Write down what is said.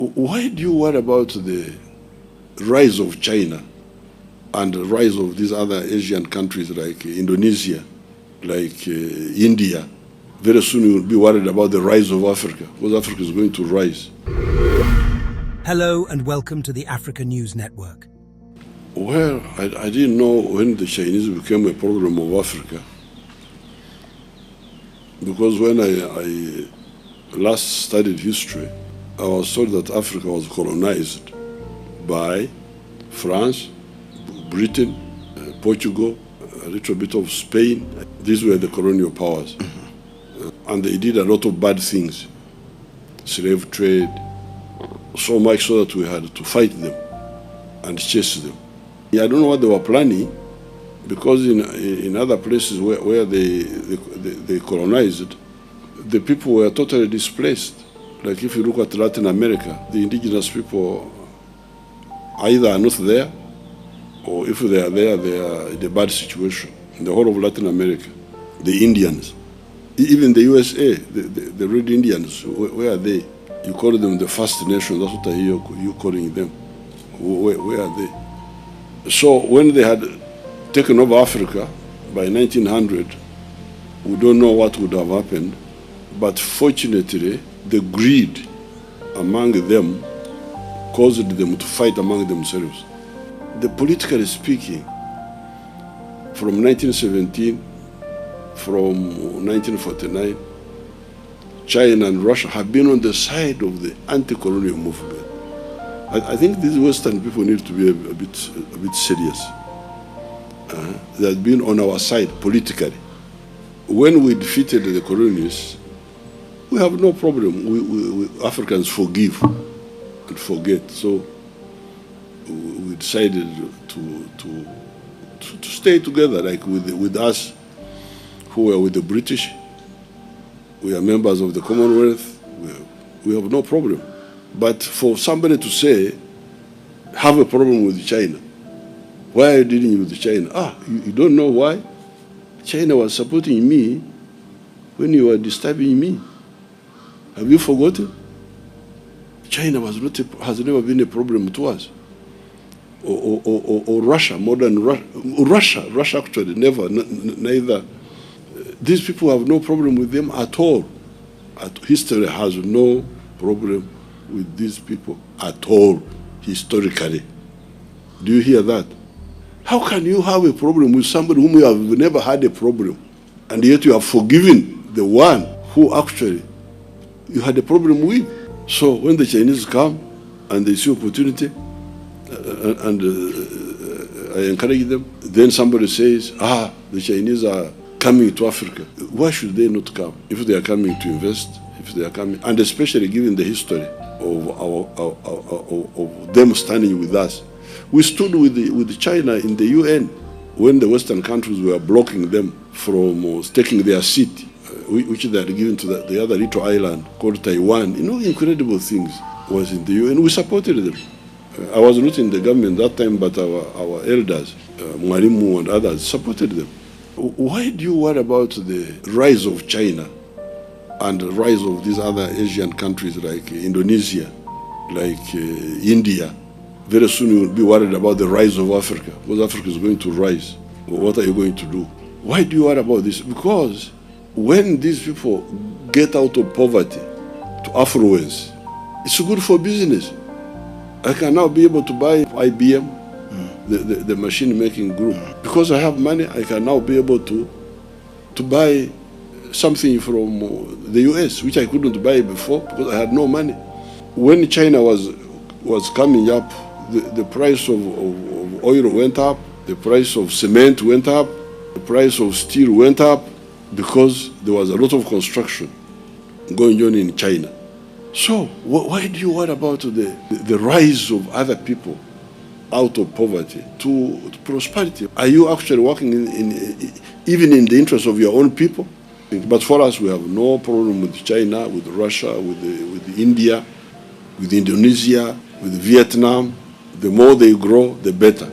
Why do you worry about the rise of China and the rise of these other Asian countries like Indonesia, like India? Very soon you will be worried about the rise of Africa, because Africa is going to rise. Hello and welcome to the Africa News Network. Well, I didn't know when the Chinese became a problem of Africa, because when I last studied history, I was told that Africa was colonized by France, Britain, Portugal, a little bit of Spain. These were the colonial powers. And they did a lot of bad things, slave trade, so much so that we had to fight them and chase them. I don't know what they were planning, because in other places where they colonized, the people were totally displaced. Like if you look at Latin America, the indigenous people either are not there, or if they are there, they are in a bad situation. In the whole of Latin America, the Indians, even the USA, the Red Indians, where are they? You call them the First Nation, that's what I hear you calling them. Where are they? So when they had taken over Africa by 1900, we don't know what would have happened, but fortunately, the greed among them caused them to fight among themselves. Politically speaking, from 1917, from 1949, China and Russia have been on the side of the anti-colonial movement. I think these Western people need to be a bit serious. They have been on our side politically. When we defeated the colonists, we have no problem. We Africans forgive and forget. So we decided to stay together, like with us who were with the British. We are members of the Commonwealth. We have no problem. But for somebody to say, have a problem with China, why are you dealing with China? You don't know why? China was supporting me when you were disturbing me. Have you forgotten? China has never been a problem to us. Or Russia, modern Russia. Russia actually neither. These people have no problem with them at all. History has no problem with these people at all, historically. Do you hear that? How can you have a problem with somebody whom you have never had a problem, and yet you have forgiven the one who actually you had a problem with? So when the Chinese come and they see opportunity, and I encourage them, then somebody says, the Chinese are coming to Africa. Why should they not come? If they are coming to invest, if they are coming, and especially given the history of them standing with us. We stood with China in the UN when the Western countries were blocking them from taking their seat, which they had given to the other little island called Taiwan. Incredible things was in the UN. We supported them. I was not in the government that time, but our elders, Mwalimu and others, supported them. Why do you worry about the rise of China and the rise of these other Asian countries like Indonesia, like India? Very soon you will be worried about the rise of Africa, because Africa is going to rise. What are you going to do? Why do you worry about this? Because when these people get out of poverty to affluence, it's good for business. I can now be able to buy IBM, the machine-making group. Because I have money, I can now be able to buy something from the US, which I couldn't buy before because I had no money. When China was coming up, the price of oil went up, the price of cement went up, the price of steel went up, because there was a lot of construction going on in China. So why do you worry about the rise of other people out of poverty to prosperity? Are you actually working even in the interest of your own people? But for us, we have no problem with China, with Russia, with India, with Indonesia, with Vietnam. The more they grow, the better.